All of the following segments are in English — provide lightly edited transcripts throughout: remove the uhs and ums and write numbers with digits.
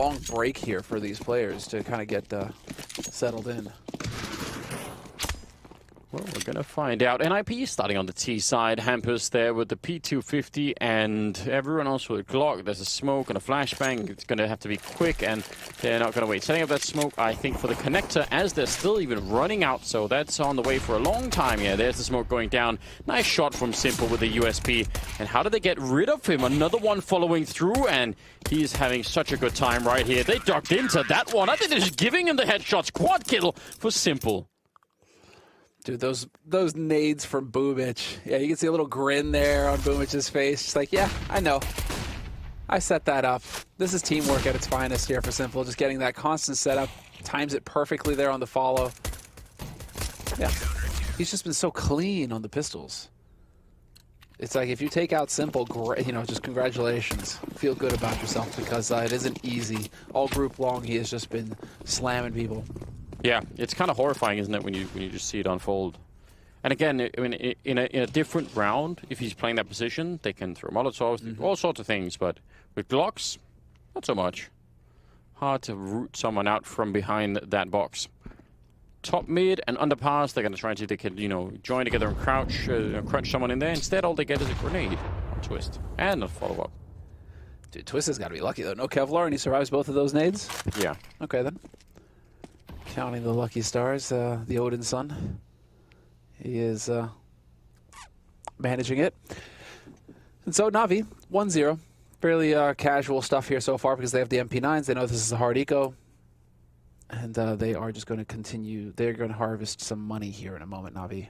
long break here for these players to kind of get settled in. Well, we're going to find out. NIP starting on the T side. Hampus there with the P250 and everyone else with a Glock. There's a smoke and a flashbang. It's going to have to be quick and they're not going to wait. Setting up that smoke, I think, for the connector as they're still even running out. So that's on the way for a long time. Yeah, there's the smoke going down. Nice shot from Simple with the USP. And how do they get rid of him? Another one following through and he's having such a good time right here. They ducked into that one. I think they're just giving him the headshots. Quad kill for Simple. Dude, those nades from Boomich. Yeah, you can see a little grin there on Boomich's face. Just like, yeah, I know. I set that up. This is teamwork at its finest here for Simple. Just getting that constant setup. Times it perfectly there on the follow. Yeah. He's just been so clean on the pistols. It's like if you take out Simple, great, you know, just congratulations. Feel good about yourself because it isn't easy. All group long, he has just been slamming people. Yeah, it's kind of horrifying, isn't it, when you just see it unfold? And again, I mean, in a different round, if he's playing that position, they can throw Molotovs, all sorts of things. But with Glocks, not so much. Hard to root someone out from behind that box. Top mid and underpass, they're going to try and see if they can, you know, join together and crouch, crunch someone in there. Instead, all they get is a grenade on Twist and a follow-up. Dude, Twist has got to be lucky, though. No Kevlar, and he survives both of those nades? Yeah. Okay, then. Counting the lucky stars, the Odin son. He is managing it. And so NaVi, 1-0. Fairly casual stuff here so far because they have the MP9s. They know this is a hard eco. And they are just going to continue. They're going to harvest some money here in a moment, NaVi.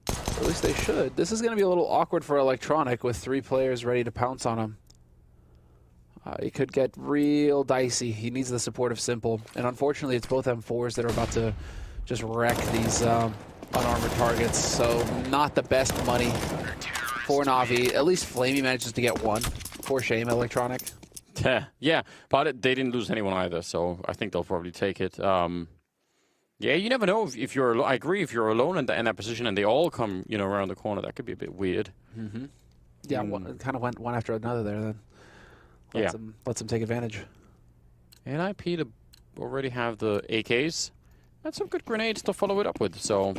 Or at least they should. This is going to be a little awkward for Electronic with 3 players ready to pounce on him. It could get real dicey. He needs the support of Simple. And unfortunately, it's both M4s that are about to just wreck these unarmored targets. So not the best money for NaVi. At least Flamey manages to get 1. For shame, Electronic. Yeah, but they didn't lose anyone either, so I think they'll probably take it. Yeah, you never know if you're. I agree. If you're alone in that position and they all come, you know, around the corner, that could be a bit weird. Yeah, kind of went one after another there. Then lets them take advantage. NIP to already have the AKs and some good grenades to follow it up with. So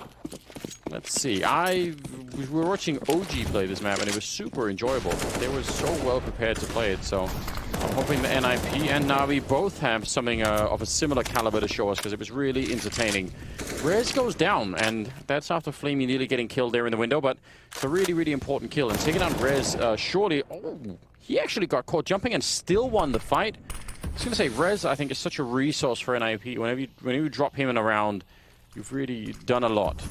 let's see. We were watching OG play this map and it was super enjoyable. They were so well prepared to play it. So I'm hoping the NIP and NaVi both have something of a similar caliber to show us because it was really entertaining. Rez goes down, and that's after Flamey nearly getting killed there in the window, but it's a really, really important kill. And taking out Rez, surely... Oh, he actually got caught jumping and still won the fight. I was going to say, Rez, I think, is such a resource for NIP. Whenever you drop him in a round, you've really done a lot.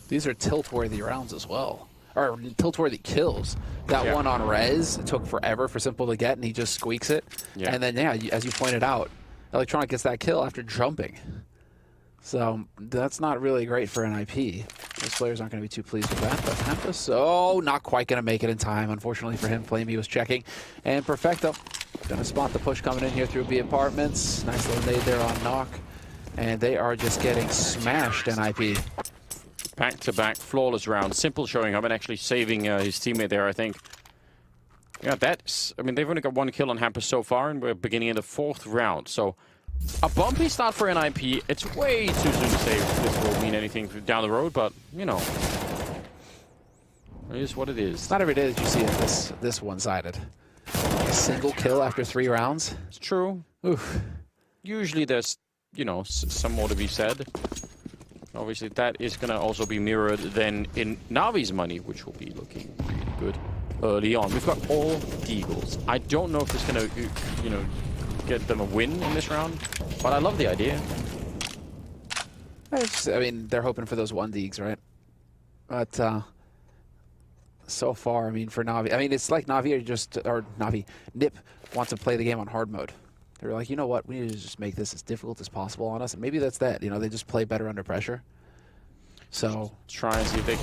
These are tilt-worthy rounds as well. Or tilt-worthy kills. That one on Rez took forever for Simple to get, and he just squeaks it. Yeah. And then, yeah, as you pointed out, Electronic gets that kill after jumping. So that's not really great for NIP. Those players aren't going to be too pleased with that. But Hampus, not quite going to make it in time. Unfortunately for him, Flamey was checking. And Perfecto going to spot the push coming in here through B Apartments. Nice little nade there on Knock. And they are just getting smashed, NIP. Back-to-back flawless round. Simple showing up and actually saving his teammate there, I think. Yeah, that's... I mean, they've only got 1 kill on Hampus so far, and we're beginning in the 4th round. So, a bumpy start for NIP. It's way too soon to say if this will mean anything down the road, but, you know. It is what it is. It's not every day that you see it this one-sided. A single kill after 3 rounds. It's true. Oof. Usually there's, you know, some more to be said. Obviously, that is going to also be mirrored then in NaVi's money, which will be looking really good early on. We've got all Deagles. I don't know if it's going to, you know, get them a win in this round, but I love the idea. I mean, they're hoping for those 1 Deags, right? But so far, I mean, for NaVi, I mean, it's like NaVi, Nip wants to play the game on hard mode. They're like, you know what, we need to just make this as difficult as possible on us. And maybe that's that, you know, they just play better under pressure. So try and see if they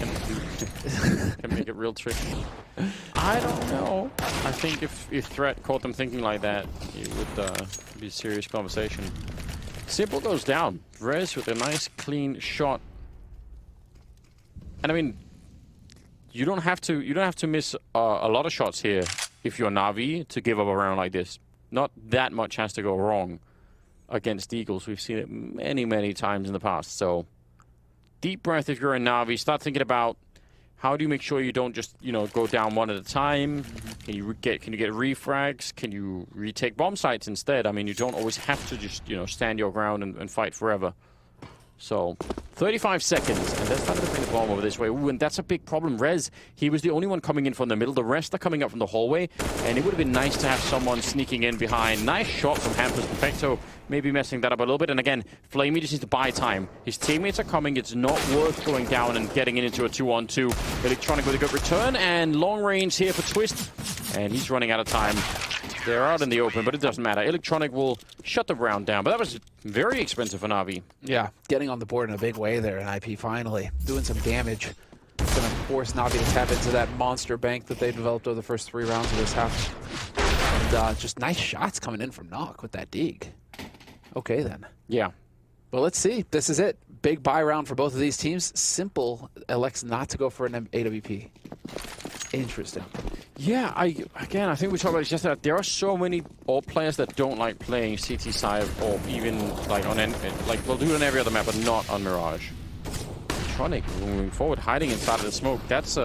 can make it real tricky. I don't know. I think if Threat caught them thinking like that, it would be a serious conversation. Simple goes down. Rez with a nice clean shot. And I mean, you don't have to miss a lot of shots here if you're NaVi to give up a round like this. not that much has to go wrong against Eagles. We've seen it many, many times in the past. So deep breath if you're in NaVi. Start thinking about how do you make sure you don't just, you know, go down one at a time. Can you get refrags? Can you retake bomb sites instead? I mean, you don't always have to just, you know, stand your ground and fight forever. So 35 seconds, and they're starting to bring the bomb over this way. Ooh, and that's a big problem. Rez, he was the only one coming in from the middle. The rest are coming up from the hallway, and it would have been nice to have someone sneaking in behind. Nice shot from Hampus. Perfecto maybe messing that up a little bit. And again, flamie just needs to buy time. His teammates are coming. It's not worth going down and getting into a 2-on-2. Electronic with a good return, and long range here for Twist. And he's running out of time. They're out in the open, but it doesn't matter. Electronic will shut the round down, but that was very expensive for NaVi. Yeah, getting on the board in a big way there, and IP finally doing some damage. It's going to force NaVi to tap into that monster bank that they developed over the first 3 rounds of this half. And just nice shots coming in from Nock with that dig. Okay, then. Yeah. Well, let's see. This is it. Big buy round for both of these teams. Simple elects not to go for an AWP. Interesting. Yeah, I think we talked about it just that there are so many AWP players that don't like playing CT side or even like on like they'll do it on every other map, but not on Mirage. Electronic moving forward, hiding inside of the smoke. That's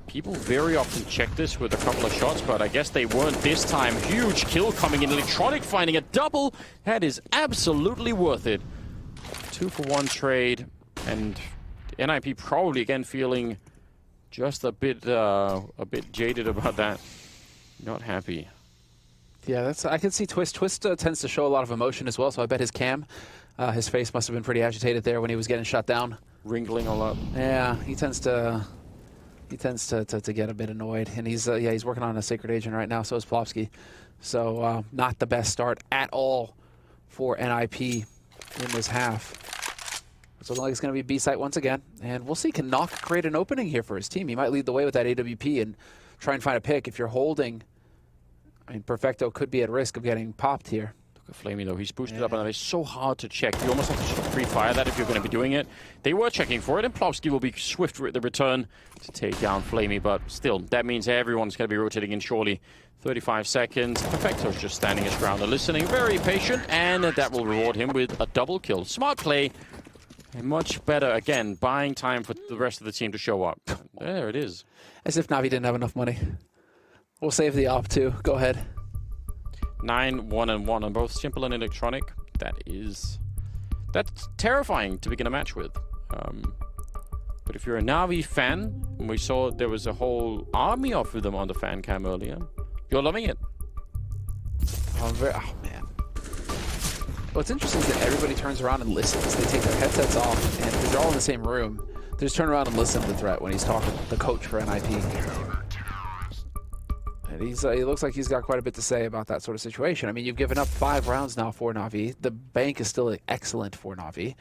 people very often check this with a couple of shots, but I guess they weren't this time. Huge kill coming in. Electronic finding a double. That is absolutely worth it. 2-for-1 trade, and NIP probably again feeling just a bit jaded about that. Not happy. Yeah, that's. I can see Twist. Twist tends to show a lot of emotion as well, so I bet his cam, his face must have been pretty agitated there when he was getting shut down. Wrinkling all up. Yeah, he tends to get a bit annoyed, and he's working on a Sacred Agent right now. So is Plopsky. So not the best start at all for NIP in this half. So it looks like it's going to be B-site once again. And we'll see, can Nock create an opening here for his team? He might lead the way with that AWP and try and find a pick. If you're holding, I mean, Perfecto could be at risk of getting popped here. Look at flamie though, he's boosted up, and it's so hard to check. You almost have to just pre-fire that if you're going to be doing it. They were checking for it, and Plopsky will be swift with the return to take down flamie, but still, that means everyone's going to be rotating in shortly. 35 seconds. Perfecto's just standing his ground and listening, very patient, and that will reward him with a double kill. Smart play. And much better, again, buying time for the rest of the team to show up. There it is. As if NaVi didn't have enough money. We'll save the op too. Go ahead. 9-1-1 on both Simple and Electronic. That's terrifying to begin a match with. But if you're a NaVi fan, and we saw there was a whole army of them on the fan cam earlier, you're loving it. Oh, man. What's interesting is that everybody turns around and listens. They take their headsets off, and because they're all in the same room, they just turn around and listen to the threat when he's talking to the coach for NIP. And he looks like he's got quite a bit to say about that sort of situation. I mean, you've given up 5 rounds now for NaVi. The bank is still excellent for NaVi.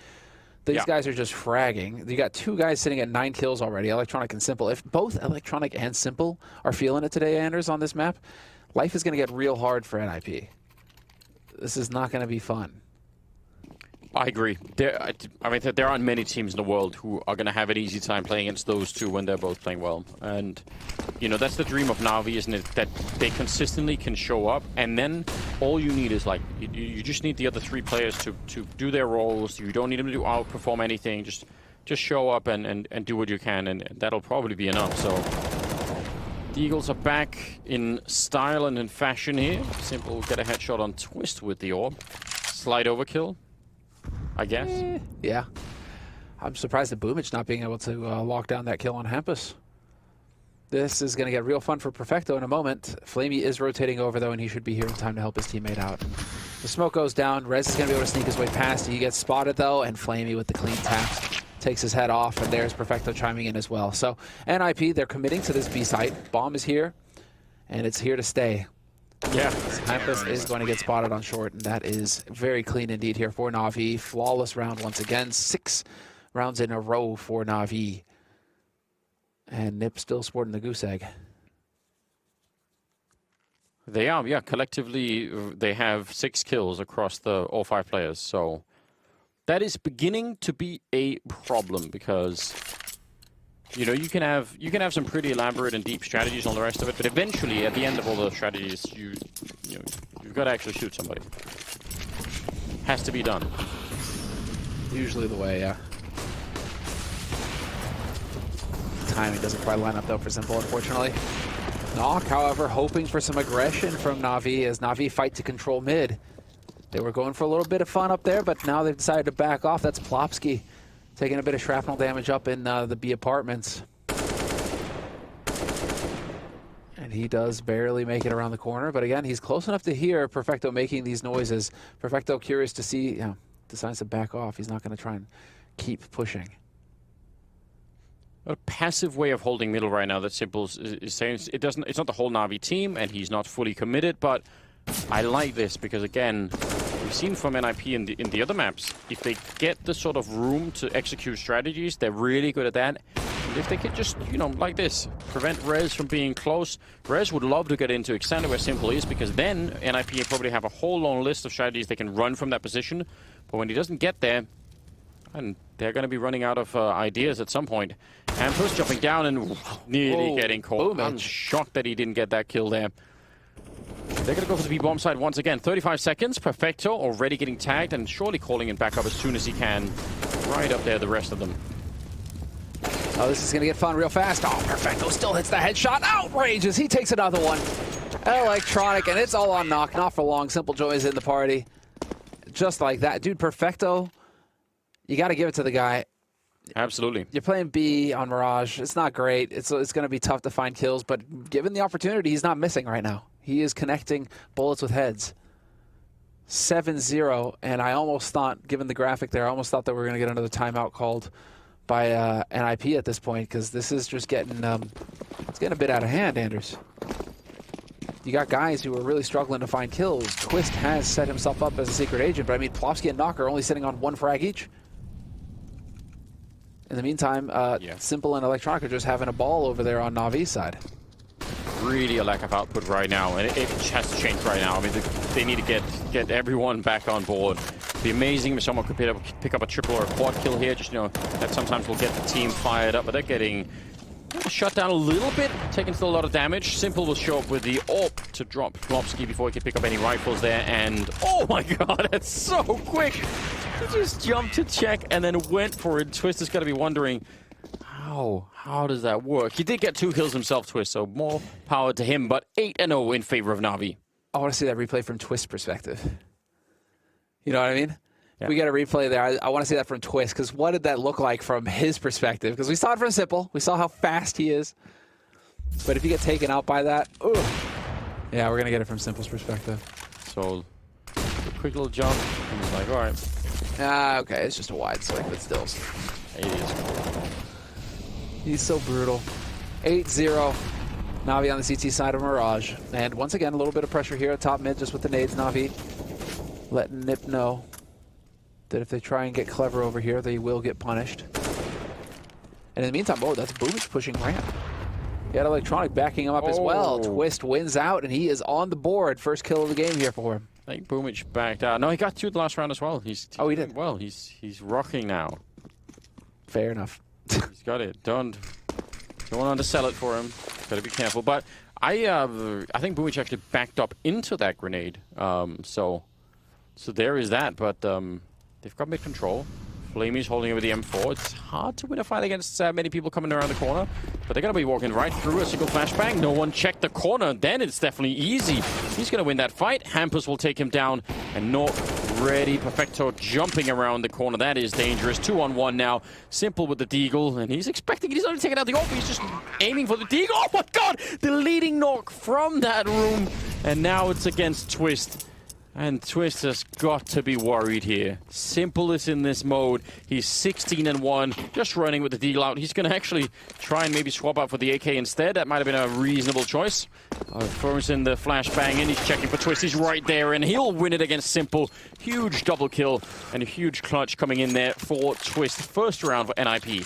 These guys are just fragging. You got 2 guys sitting at 9 kills already, Electronic and Simple. If both Electronic and Simple are feeling it today, Anders, on this map, life is going to get real hard for NIP. This is not going to be fun. I agree. I mean, there aren't many teams in the world who are going to have an easy time playing against those two when they're both playing well. And, you know, that's the dream of NaVi, isn't it? That they consistently can show up, and then all you need is, like, you just need the other 3 players to do their roles. You don't need them to outperform anything. Just show up and do what you can, and that'll probably be enough. So the Eagles are back in style and in fashion here. Simple get a headshot on Twist with the orb. Slide overkill, I guess. Yeah. I'm surprised at Boomich not being able to lock down that kill on Hampus. This is going to get real fun for Perfecto in a moment. flamie is rotating over, though, and he should be here in time to help his teammate out. The smoke goes down. Rez is going to be able to sneak his way past. He gets spotted, though, and flamie with the clean taps takes his head off, and there's Perfecto chiming in as well. So NIP, they're committing to this B site. Bomb is here, and it's here to stay. Yeah. Hampus is going to get spotted on short, and that is very clean indeed here for NaVi. Flawless round once again. 6 rounds in a row for NaVi. And Nip still sporting the goose egg. They are, yeah. Collectively, they have 6 kills across all 5 players. So that is beginning to be a problem because, you know, you can have some pretty elaborate and deep strategies on the rest of it, but eventually, at the end of all those strategies, you've got to actually shoot somebody. Has to be done. Usually the way, yeah. Timing doesn't quite line up though for Simple, unfortunately. Knock, however, hoping for some aggression from NaVi as NaVi fight to control mid. They were going for a little bit of fun up there, but now they've decided to back off. That's Plopsky taking a bit of shrapnel damage up in the B apartments. And he does barely make it around the corner, but again, he's close enough to hear Perfecto making these noises. Perfecto, curious to see, decides to back off. He's not going to try and keep pushing. A passive way of holding middle right now that Simple is saying it's not the whole NaVi team, and he's not fully committed, but I like this because, again, we've seen from NIP in the other maps, if they get the sort of room to execute strategies, they're really good at that. And if they could just, like this, prevent Rez from being close. Rez would love to get into exactly where Simple is, because then NIP probably have a whole long list of strategies they can run from that position. But when he doesn't get there, and they're going to be running out of ideas at some point. And Puss jumping down and nearly getting caught. I'm shocked that he didn't get that kill there. They're going to go for the B-bomb side once again. 35 seconds. Perfecto already getting tagged and surely calling in back up as soon as he can. Right up there, the rest of them. Oh, this is going to get fun real fast. Oh, Perfecto still hits the headshot. Outrageous. He takes another one. Electronic, and it's all on Knock. Not for long. Simple joins in the party. Just like that. Dude, Perfecto, you got to give it to the guy. Absolutely. You're playing B on Mirage. It's not great. It's going to be tough to find kills, but given the opportunity, he's not missing right now. He is connecting bullets with heads. 7-0, and I almost thought, given the graphic there, I almost thought that we were going to get another timeout called by NIP at this point, because this is just getting it's getting a bit out of hand, Anders. You got guys who are really struggling to find kills. Twist has set himself up as a secret agent, but I mean, Plopsky and Knock are only sitting on 1 frag each. In the meantime, Simple and Electronic are just having a ball over there on NaVi's side. Really a lack of output right now, and it has to change right now. I mean, they need to get everyone back on board. It'd be amazing if someone could pick up a triple or a quad kill here. Just, that sometimes will get the team fired up, but they're getting shut down a little bit, taking still a lot of damage. Simple will show up with the AWP to drop Plopsky before he can pick up any rifles there, and oh my god, that's so quick! He just jumped to check and then went for it. Twist is going to be wondering, how does that work? He did get 2 kills himself, Twist, so more power to him, but 8-0 in favor of NaVi. I want to see that replay from Twist's perspective. You know what I mean? Yeah. We got a replay there. I want to see that from Twist, because what did that look like from his perspective? Because we saw it from Simple. We saw how fast he is. But if you get taken out by that, yeah, we're going to get it from Simple's perspective. So, a quick little jump, and he's like, all right. Okay, it's just a wide swing, but still. It is. He's so brutal. 8-0. NaVi on the CT side of Mirage. And once again, a little bit of pressure here at top mid, just with the nades. NaVi letting Nip know that if they try and get clever over here, they will get punished. And in the meantime, that's Boomich pushing ramp. He had Electronic backing him up as well. Twist wins out, and he is on the board. First kill of the game here for him. I think Boomich backed out. No, he got 2 the last round as well. He did? Well, he's rocking now. Fair enough. He's got it. Don't want to sell it for him. Got to be careful. But I think Boomich actually backed up into that grenade. So there is that. But they've got mid control. Flamey's holding it with the M4. It's hard to win a fight against many people coming around the corner. But they're going to be walking right through a single flashbang. No one checked the corner. Then it's definitely easy. He's going to win that fight. Hampus will take him down. And North ready. Perfecto jumping around the corner. That is dangerous. 2-on-1 now. Simple with the deagle. And he's expecting it. He's not taking out the AWP. He's just aiming for the deagle. Oh my god! The leading knock from that room. And now it's against Twist. And Twist has got to be worried here. Simple is in this mode. He's 16-1, just running with the deal out. He's going to actually try and maybe swap out for the AK instead. That might have been a reasonable choice. Throws in the flashbang and he's checking for Twist. He's right there and he'll win it against Simple. Huge double kill and a huge clutch coming in there for Twist. First round for NIP.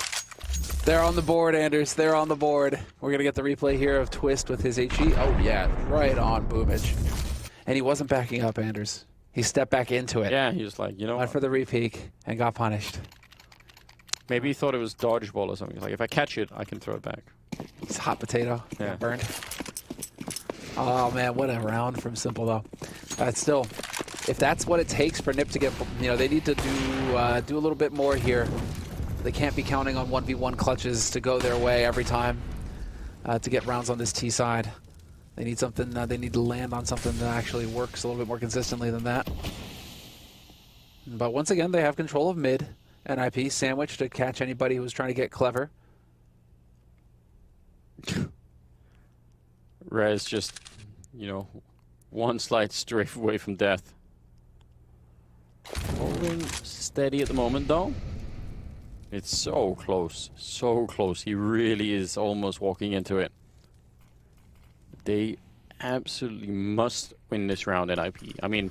They're on the board, Anders. They're on the board. We're going to get the replay here of Twist with his HE. Oh, yeah. Right on, Boomich. And he wasn't backing up, Anders. He stepped back into it. Yeah, he was like, went for the repeak and got punished. Maybe he thought it was dodgeball or something. He's like, if I catch it, I can throw it back. It's hot potato. Yeah. Burned. Oh, man, what a round from Simple, though. Still, if that's what it takes for NiP to get, they need to do a little bit more here. They can't be counting on 1v1 clutches to go their way every time to get rounds on this T side. They need something. They need to land on something that actually works a little bit more consistently than that. But once again, they have control of mid. NIP sandwich to catch anybody who's trying to get clever. Rez just, one slight strafe away from death. Holding steady at the moment, though. It's so close. So close. He really is almost walking into it. They absolutely must win this round, NIP. I mean,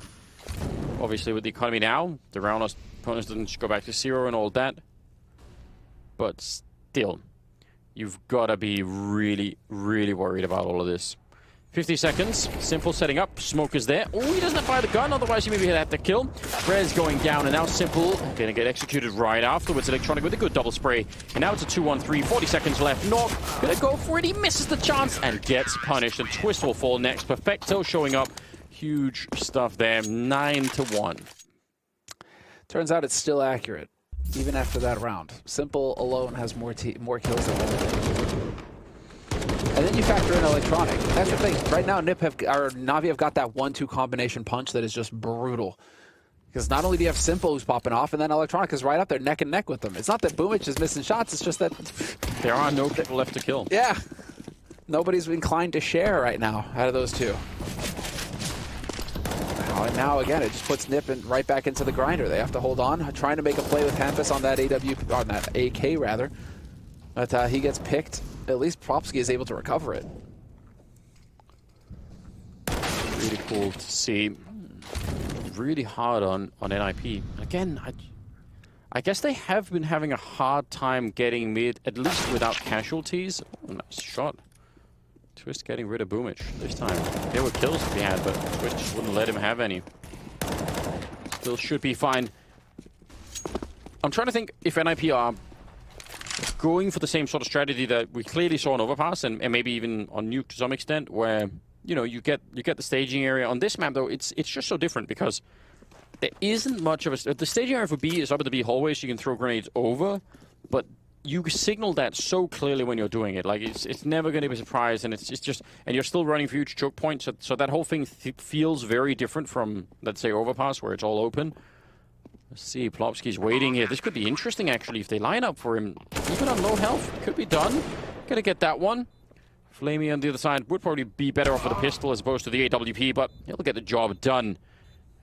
obviously with the economy now, the round opponents didn't go back to 0 and all that. But still, you've got to be really, really worried about all of this. 50 seconds, Simple setting up, smoke is there. Oh, he doesn't fire the gun, otherwise he maybe had to kill. Rez going down, and now Simple gonna get executed right afterwards. Electronic with a good double spray, and now it's a 2-1-3, 40 seconds left. Nok gonna go for it, he misses the chance, and gets punished, and Twist will fall next. Perfecto showing up, huge stuff there, 9-1. Turns out it's still accurate, even after that round. Simple alone has more kills than all. And then you factor in electronic. That's the thing. Right now, NaVi have got that 1-2 combination punch that is just brutal. Because not only do you have Simple who's popping off, and then electronic is right up there neck and neck with them. It's not that Boomich is missing shots, it's just that there are no people left to kill. Yeah. Nobody's inclined to share right now out of those two. And now again, it just puts NiP right back into the grinder. They have to hold on, trying to make a play with Hampus on that on that AK rather. But he gets picked. At least Propsky is able to recover it. Really cool to see. Really hard on NIP. Again, I guess they have been having a hard time getting mid, at least without casualties. Oh, nice shot. Twist getting rid of Boomich this time. There were kills to be had, but Twist wouldn't let him have any. Still should be fine. I'm trying to think if NIP are going for the same sort of strategy that we clearly saw on Overpass and maybe even on Nuke to some extent, where you get the staging area. On this map though, it's just so different because there isn't much of a the staging area for B is up at the B hallway, so you can throw grenades over, but you signal that so clearly when you're doing it. Like it's never going to be a surprise, and it's just and you're still running huge choke points, so that whole thing feels very different from, let's say, Overpass where it's all open. Let's see, Plopsky's waiting here. This could be interesting, actually, if they line up for him. Even on low health, could be done. Gonna get that one. Flamey on the other side would probably be better off with a pistol as opposed to the AWP, but he'll get the job done.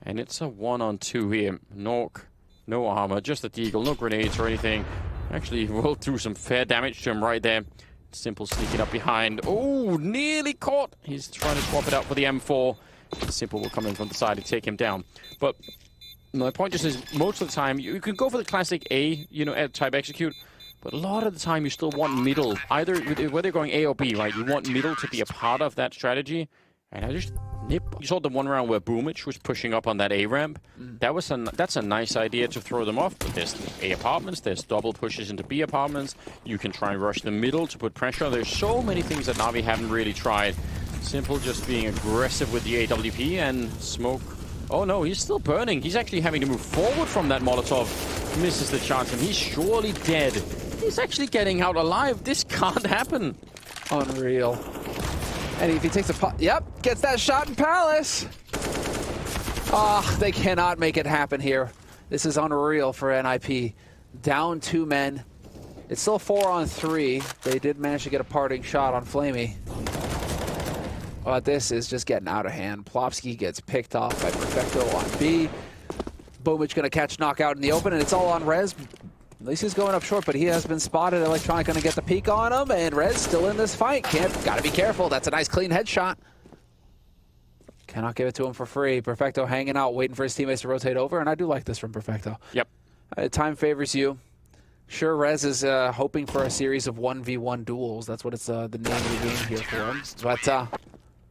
And it's a 1-on-2 here. Nok, no armor, just a deagle, no grenades or anything. Actually, we'll do some fair damage to him right there. Simple sneaking up behind. Oh, nearly caught. He's trying to swap it out for the M4. Simple will come in from the side to take him down. But my point just is, most of the time, you can go for the classic A, type execute, but a lot of the time you still want middle. Either, whether you're going A or B, right? You want middle to be a part of that strategy. And I just NiP. You saw the one round where Boomich was pushing up on that A ramp. That's a nice idea to throw them off. But there's A apartments, there's double pushes into B apartments. You can try and rush the middle to put pressure. There's so many things that NaVi haven't really tried. Simple just being aggressive with the AWP and smoke. Oh no, he's still burning. He's actually having to move forward from that Molotov. Misses the chance, and he's surely dead. He's actually getting out alive. This can't happen. Unreal. And if he takes a pot, yep, gets that shot in Palace. Ah, they cannot make it happen here. This is unreal for NIP. Down 2 men. It's still 4-on-3. They did manage to get a parting shot on Flamey. But this is just getting out of hand. Plopsky gets picked off by Perfecto on B. Boomich gonna catch knockout in the open, and it's all on Rez. At least he's going up short, but he has been spotted. Electronic gonna get the peek on him, and Rez still in this fight. Gotta be careful. That's a nice clean headshot. Cannot give it to him for free. Perfecto hanging out, waiting for his teammates to rotate over, and I do like this from Perfecto. Yep. Time favors you. Sure, Rez is hoping for a series of 1v1 duels. That's what it's the name of the game here for him. But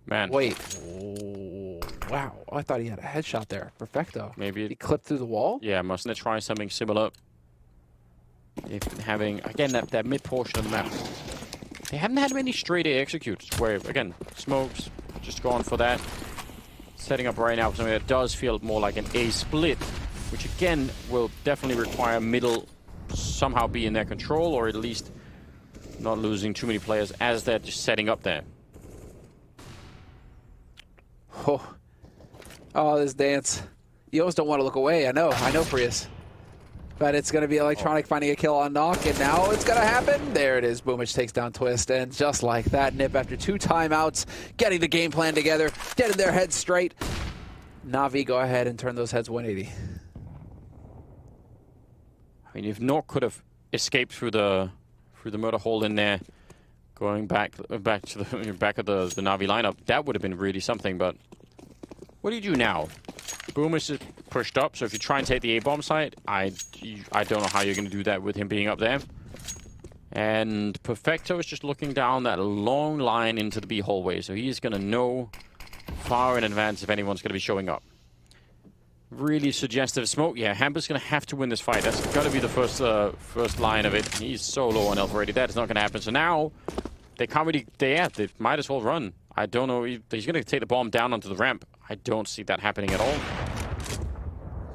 man, wait. Oh, wow. I thought he had a headshot there. Perfecto. Maybe he clipped through the wall. Yeah, must they try something similar? They've been having, again, that mid portion of the map. They haven't had many straight A executes where, again, smokes, just going for that. setting up right now for something that does feel more like an A split, which again will definitely require middle somehow be in their control, or at least not losing too many players as they're just setting up there. Oh, this dance. You almost don't want to look away. I know Prius. But it's going to be electronic finding a kill on Knock, and now it's going to happen. There it is. Boomich takes down Twist, and just like that, Nip, after 2 timeouts, getting the game plan together, getting their heads straight. NaVi go ahead and turn those heads 180. I mean, if Knock could have escaped through the motor hole in there, going back to the back of the NaVi lineup, that would have been really something. But what do you do now? Boomich is pushed up, so if you try and take the A-bomb site, I don't know how you're going to do that with him being up there. And Perfecto is just looking down that long line into the B hallway, so he's going to know far in advance if anyone's going to be showing up. Really suggestive smoke. Yeah, Hamper's going to have to win this fight. That's got to be the first line of it. He's so low on health already. That is not going to happen. So now they can't really. They might as well run. I don't know. He's going to take the bomb down onto the ramp. I don't see that happening at all.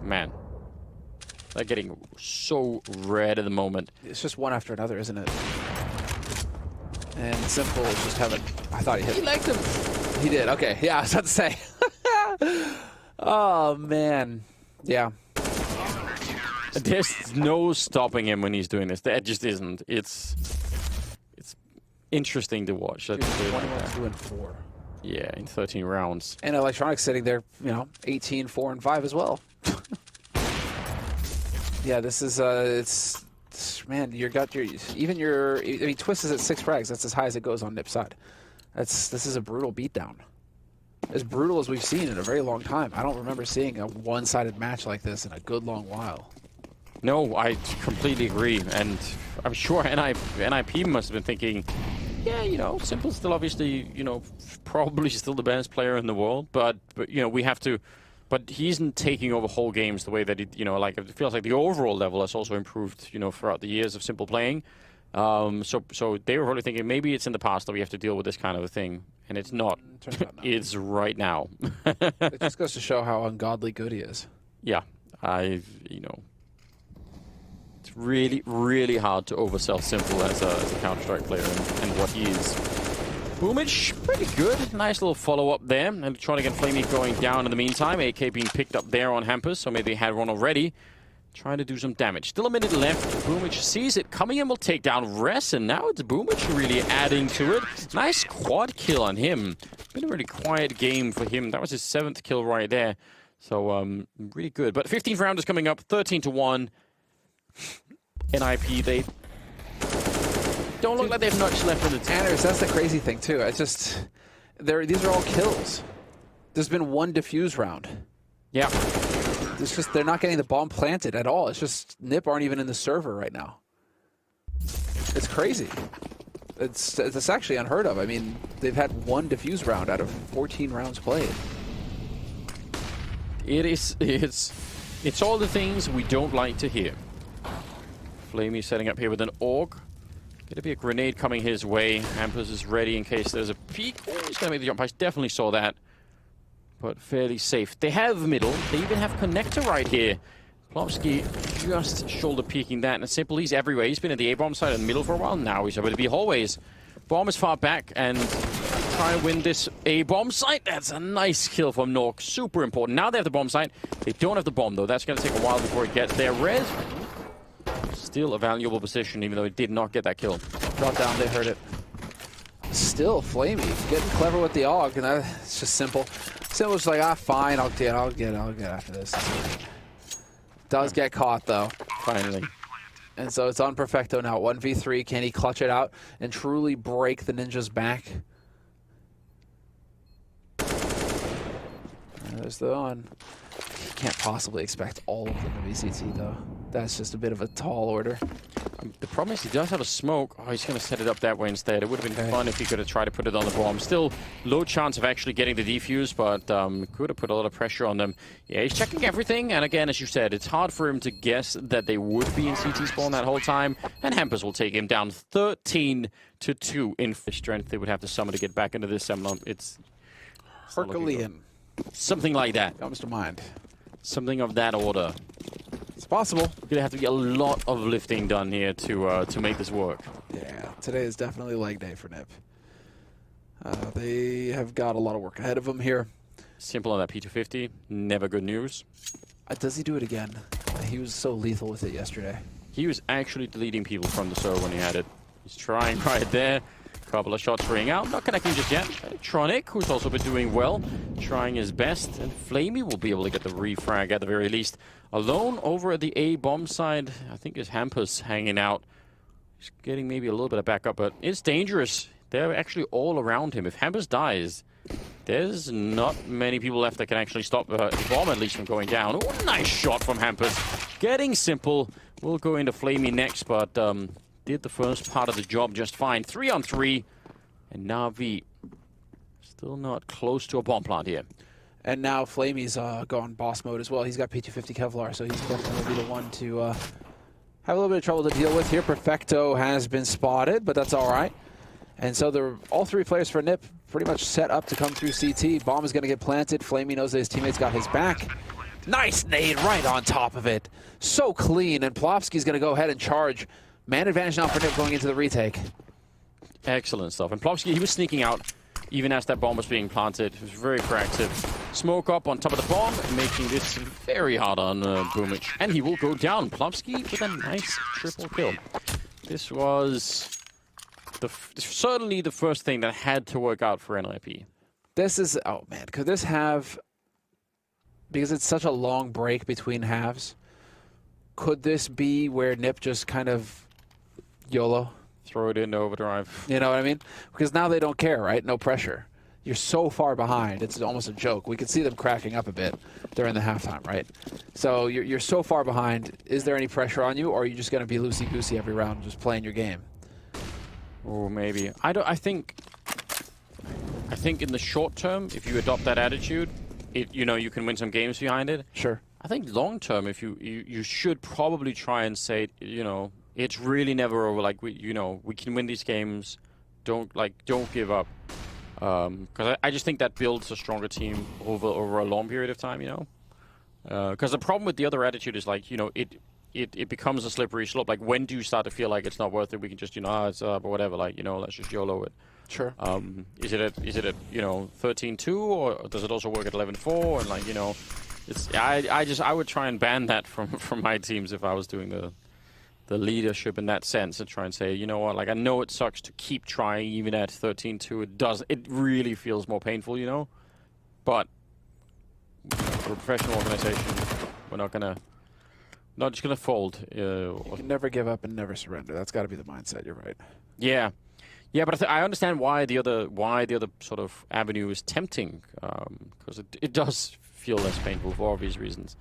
Man, they're getting so red at the moment. It's just one after another, isn't it? And Simple is just having. I thought he hit. He liked him. He did. Okay. Yeah, I was about to say. Oh man. Yeah. There's no stopping him when he's doing this. That just isn't. It's interesting to watch. 21-2-4. Yeah, in 13 rounds. And Electronics sitting there, 18-4-5 as well. Yeah, this is it's man, I mean, Twist is at 6 frags. That's as high as it goes on Nip's side. This is a brutal beatdown. As brutal as we've seen in a very long time. I don't remember seeing a one-sided match like this in a good long while. No, I completely agree, and I'm sure NIP must have been thinking, yeah, Simple's still obviously, probably still the best player in the world, but we have to. But he isn't taking over whole games the way that it feels like the overall level has also improved, throughout the years of Simple playing. So they were probably thinking maybe it's in the past that we have to deal with this kind of a thing, and it's not. It's right now. It just goes to show how ungodly good he is. Yeah, it's really, really hard to oversell Simple as a Counter-Strike player and what he is. Boomich, pretty good. Nice little follow-up there. And trying to get Flamey going down in the meantime. AK being picked up there on Hampers, so maybe they had one already. Trying to do some damage. Still a minute left. Boomich sees it coming in, will take down Ress, and now it's Boomich really adding to it. Nice quad kill on him. Been a really quiet game for him. That was his 7th kill right there. So, really good. But 15th round is coming up, 13-1. NIP, they don't look like they have much left in the tank. Anders, that's the crazy thing, too. These are all kills. There's been one defuse round. Yeah. It's just they're not getting the bomb planted at all. It's just Nip aren't even in the server right now. It's crazy. It's actually unheard of. I mean, they've had one defuse round out of 14 rounds played. It's all the things we don't like to hear. Flamey setting up here with an AUG. Gonna be a grenade coming his way. Hampers is ready in case there's a peek. Oh, he's gonna make the jump. I definitely saw that. But fairly safe. They have middle. They even have connector right here. Plomsky just shoulder peeking that. And Simple, he's everywhere. He's been at the A-bomb side in the middle for a while. Now he's over to B hallways. Bomb is far back and try to win this A-bomb site. That's a nice kill from Nork. Super important. Now they have the bomb site. They don't have the bomb though. That's going to take a while before it gets there. Res, still a valuable position even though it did not get that kill. Brought down, they heard it. Still Flamey, getting clever with the AUG, and it's just Simple. Simple's like, fine, I'll get after this. Does get caught though. Finally. And so it's on Perfecto now. 1v3. Can he clutch it out and truly break the Ninja's back? There's the on. He can't possibly expect all of them to be CT though. That's just a bit of a tall order. The problem is he does have a smoke. Oh, he's going to set it up that way instead. It would have been fun if he could have tried to put it on the bomb. Still low chance of actually getting the defuse, but could have put a lot of pressure on them. Yeah, he's checking everything. And again, as you said, it's hard for him to guess that they would be in CT spawn that whole time. And Hampers will take him down 13-2 in strength. They would have to summon to get back into this Semlon. It's Herculean. Something like that. Comes to mind. Something of that order. It's possible. Gonna have to get a lot of lifting done here to make this work. Yeah, today is definitely leg day for Nip. They have got a lot of work ahead of them here. Simple on that P250. Never good news. Does he do it again? He was so lethal with it yesterday. He was actually deleting people from the server when he had it. He's trying right there. Couple of shots ring out. Not connecting just yet. Tronic, who's also been doing well, trying his best. And Flamey will be able to get the refrag at the very least. Alone over at the A bomb side, I think is Hampus hanging out. He's getting maybe a little bit of backup, but it's dangerous. They're actually all around him. If Hampus dies, there's not many people left that can actually stop the bomb, at least from going down. Oh, nice shot from Hampus. Getting simple. We'll go into Flamey next, but did the first part of the job just fine. 3-on-3, and NaVi still not close to a bomb plant here. And now Flamey's gone boss mode as well. He's got P250 Kevlar, so he's definitely the one to have a little bit of trouble to deal with here. Perfecto has been spotted, but that's all right. And so all three players for Nip pretty much set up to come through CT. Bomb is going to get planted. Flamey knows that his teammates got his back. Nice nade right on top of it. So clean, and Plopsky's going to go ahead and charge. Man advantage now for Nip going into the retake. Excellent stuff. And Plopsky, he was sneaking out even as that bomb was being planted. He was very proactive. Smoke up on top of the bomb, making this very hard on Boomich. And he will go down. Plopsky with a nice triple kill. This was certainly the first thing that had to work out for NIP. This is, oh man, could this have, because it's such a long break between halves, could this be where Nip just kind of YOLO? Throw it into overdrive. You know what I mean? Because now they don't care, right? No pressure. You're so far behind, it's almost a joke. We could see them cracking up a bit during the halftime, right? So you're so far behind. Is there any pressure on you, or are you just going to be loosey-goosey every round, just playing your game? Oh, maybe. I think in the short term, if you adopt that attitude, you can win some games behind it. Sure. I think long term, if you should probably try and say, it's really never over. Like we can win these games. Don't give up. Because I just think that builds a stronger team over a long period of time. Because the problem with the other attitude is it becomes a slippery slope. Like, when do you start to feel like it's not worth it? We can just it's but whatever. Let's just YOLO it. Sure. Is it at 13-2, or does it also work at 11-4? And I would try and ban that from my teams if I was doing the leadership in that sense, and try and say, I know it sucks to keep trying even at 13-2. It really feels more painful, But for a professional organization, we're not just gonna fold. You can never give up and never surrender. That's got to be the mindset. You're right. Yeah. Yeah, but I understand why the other sort of avenue is tempting, because it does feel less painful for obvious reasons.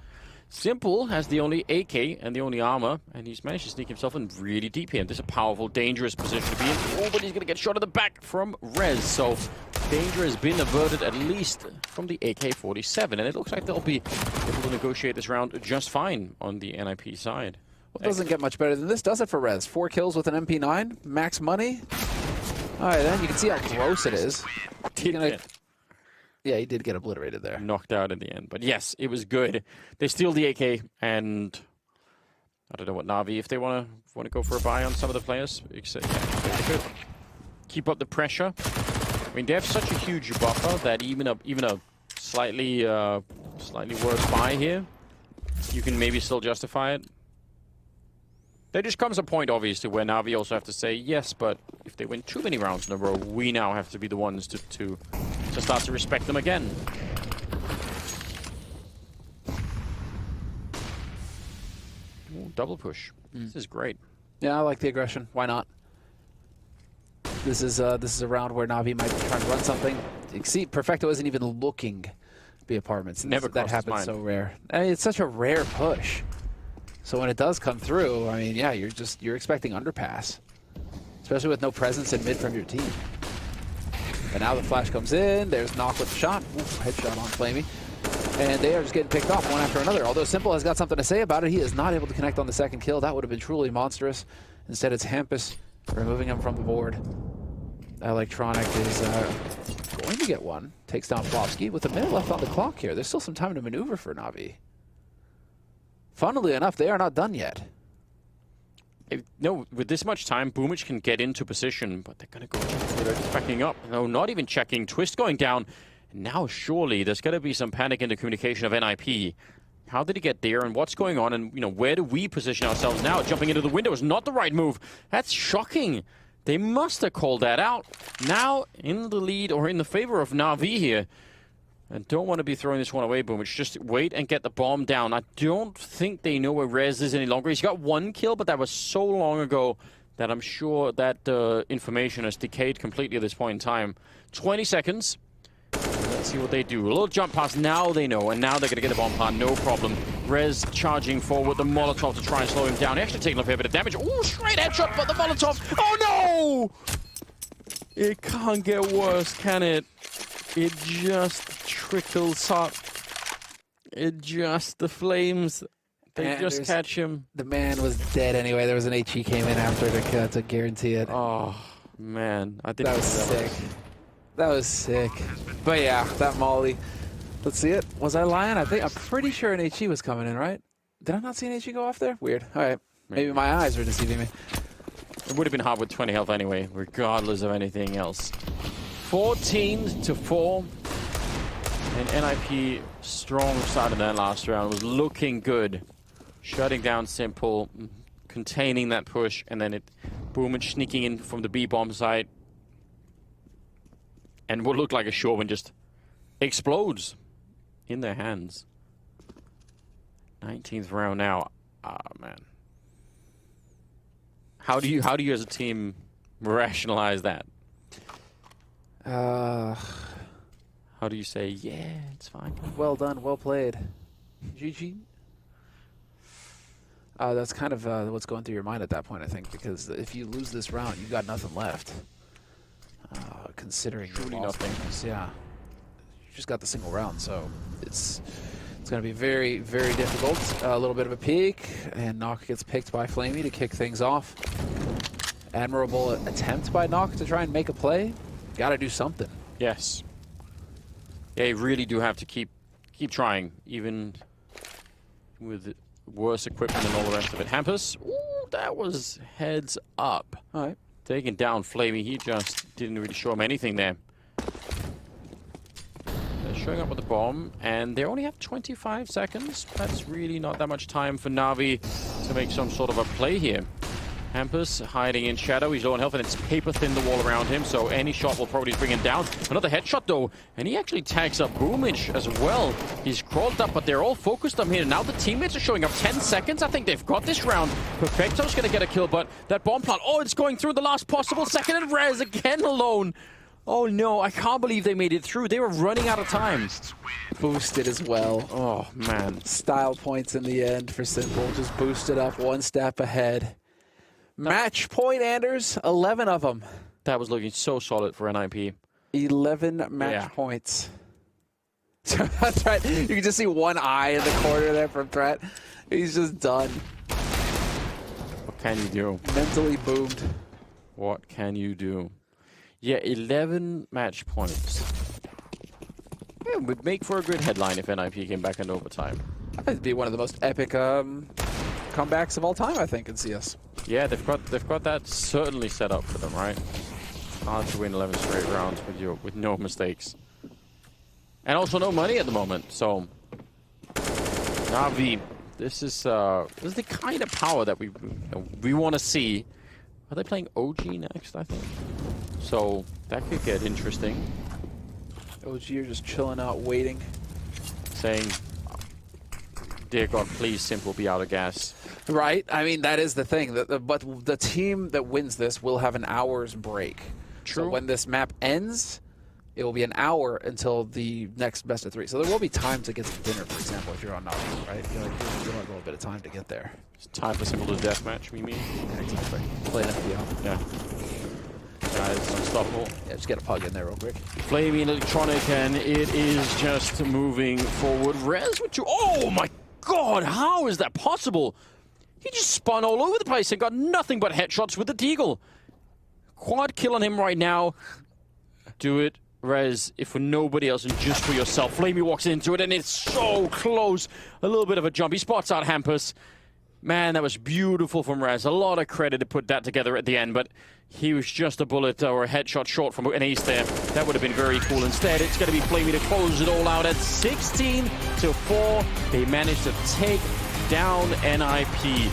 Simple has the only AK and the only armor, and he's managed to sneak himself in really deep here. This is a powerful, dangerous position to be in. Oh, but he's going to get shot in the back from Rez, so danger has been averted at least from the AK-47, and it looks like they'll be able to negotiate this round just fine on the NIP side. Well, it doesn't get much better than this, does it, for Rez? 4 kills with an MP9, max money. All right, then you can see how gross it is. Yeah, he did get obliterated there. Knocked out in the end. But yes, it was good. They steal the AK, and I don't know what NaVi, if they want to go for a buy on some of the players. Except, they could keep up the pressure. I mean, they have such a huge buffer that even a slightly worse buy here, you can maybe still justify it. There just comes a point, obviously, where NaVi also have to say, yes, but if they win too many rounds in a row, we now have to be the ones to start to respect them again. Ooh, double push. This is great. Yeah, I like the aggression. Why not? This is a round where NaVi might try to run something. See, Perfecto isn't even looking to be apartments. Never that happens so rare. I mean, it's such a rare push. So when it does come through, I mean, yeah, you're expecting underpass, especially with no presence in mid from your team. But now the flash comes in. There's Knock with the shot. Ooh, headshot on Flamey. And they are just getting picked off one after another. Although Simple has got something to say about it, he is not able to connect on the second kill. That would have been truly monstrous. Instead, it's Hampus removing him from the board. Electronic is going to get one. Takes down Flopsky with a minute left on the clock here. There's still some time to maneuver for NaVi. Funnily enough, they are not done yet. No, with this much time, Boomich can get into position, but they're going to go they're just backing up. No, not even checking. Twist going down. And now, surely, there's going to be some panic in the communication of NIP. How did he get there, and what's going on, and, you know, where do we position ourselves now? Jumping into the window is not the right move. That's shocking. They must have called that out. Now, in the lead, or in the favor of NaVi here. And don't want to be throwing this one away, Boomich. Just wait and get the bomb down. I don't think they know where Rez is any longer. He's got one kill, but that was so long ago that I'm sure that information has decayed completely at this point in time. 20 seconds. Let's see what they do. A little jump pass. Now they know, and now they're going to get a bomb plant. No problem. Rez charging forward. The Molotov to try and slow him down. Actually taking a fair bit of damage. Ooh, straight headshot, but the Molotov. Oh, no! It can't get worse, can it? It just trickles up. The flames, they just catch him. The man was dead anyway. There was an HE came in after to guarantee it. Oh, man. I think that was sick. That was sick. But yeah, that molly. Let's see it. Was I lying? I'm pretty sure an HE was coming in, right? Did I not see an HE go off there? Weird. All right. Maybe my eyes were deceiving me. It would have been hard with 20 health anyway, regardless of anything else. 14-4. And NIP strong side in that last round was looking good. Shutting down Simple, containing that push, and then Boomich sneaking in from the B-bomb side. And what looked like a short one just explodes in their hands. 19th round now. Ah, man. How do you as a team rationalize that? How do you say, yeah, it's fine? Well done, well played. GG. That's kind of what's going through your mind at that point, I think, because if you lose this round, you've got nothing left. Considering truly nothing. Yeah, you just got the single round, so it's going to be very, very difficult. A little bit of a peek, and Nock gets picked by Flamey to kick things off. Admirable attempt by Nock to try and make a play. Got to do something. Yes. Yeah, you really do have to keep trying, even with worse equipment and all the rest of it. Hampus, ooh, that was heads up. All right. Taking down Flamey, he just didn't really show him anything there. They're showing up with the bomb, and they only have 25 seconds. That's really not that much time for NaVi to make some sort of a play here. Hampus hiding in shadow. He's low on health, and it's paper thin the wall around him, so any shot will probably bring him down. Another headshot, though, and he actually tags up Boomich as well. He's crawled up, but they're all focused on him. Now the teammates are showing up. 10 seconds. I think they've got this round. Perfecto's going to get a kill, but that bomb plant, oh, it's going through the last possible second, and Rez again alone. Oh, no, I can't believe they made it through. They were running out of time. Boosted as well. Oh, man. Style points in the end for Simple. Just boosted up one step ahead. Match point, Anders, 11 of them. That was looking so solid for NIP. 11 match points. That's right. You can just see one eye in the corner there from Threat. He's just done. What can you do? Mentally boomed. What can you do? Yeah, 11 match points. It would make for a good headline if NIP came back in overtime. It'd be one of the most epic comebacks of all time, I think, in CS. Yeah, they've got that certainly set up for them, right? Hard to win 11 straight rounds with no mistakes, and also no money at the moment. So, NaVi, this is the kind of power that we want to see. Are they playing OG next? I think. So that could get interesting. OG are just chilling out, waiting, saying, "Dear God, please, Simple, be out of gas." Right. I mean, that is the thing. But the team that wins this will have an hour's break. True. So when this map ends, it will be an hour until the next best of 3. So there will be time to get to dinner, for example, if you're on NaVi, right? You'll have a little bit of time to get there. It's time for Simple to deathmatch, we mean? Yeah, exactly. Play an FBO. Yeah. Guys, unstoppable. Yeah, just get a pug in there real quick. Flaming Electronic, and it is just moving forward. Rez with 2. Oh my God, how is that possible? He just spun all over the place and got nothing but headshots with the Deagle. Quad kill on him right now. Do it Rez, if for nobody else and just for yourself. Flamey walks into it and it's so close. A little bit of a jump. He spots out Hampus. Man, that was beautiful from Rez. A lot of credit to put that together at the end, but he was just a bullet or a headshot short from an ace there. That would have been very cool. Instead, it's going to be Flamey to close it all out at 16-4. They managed to take down NIP.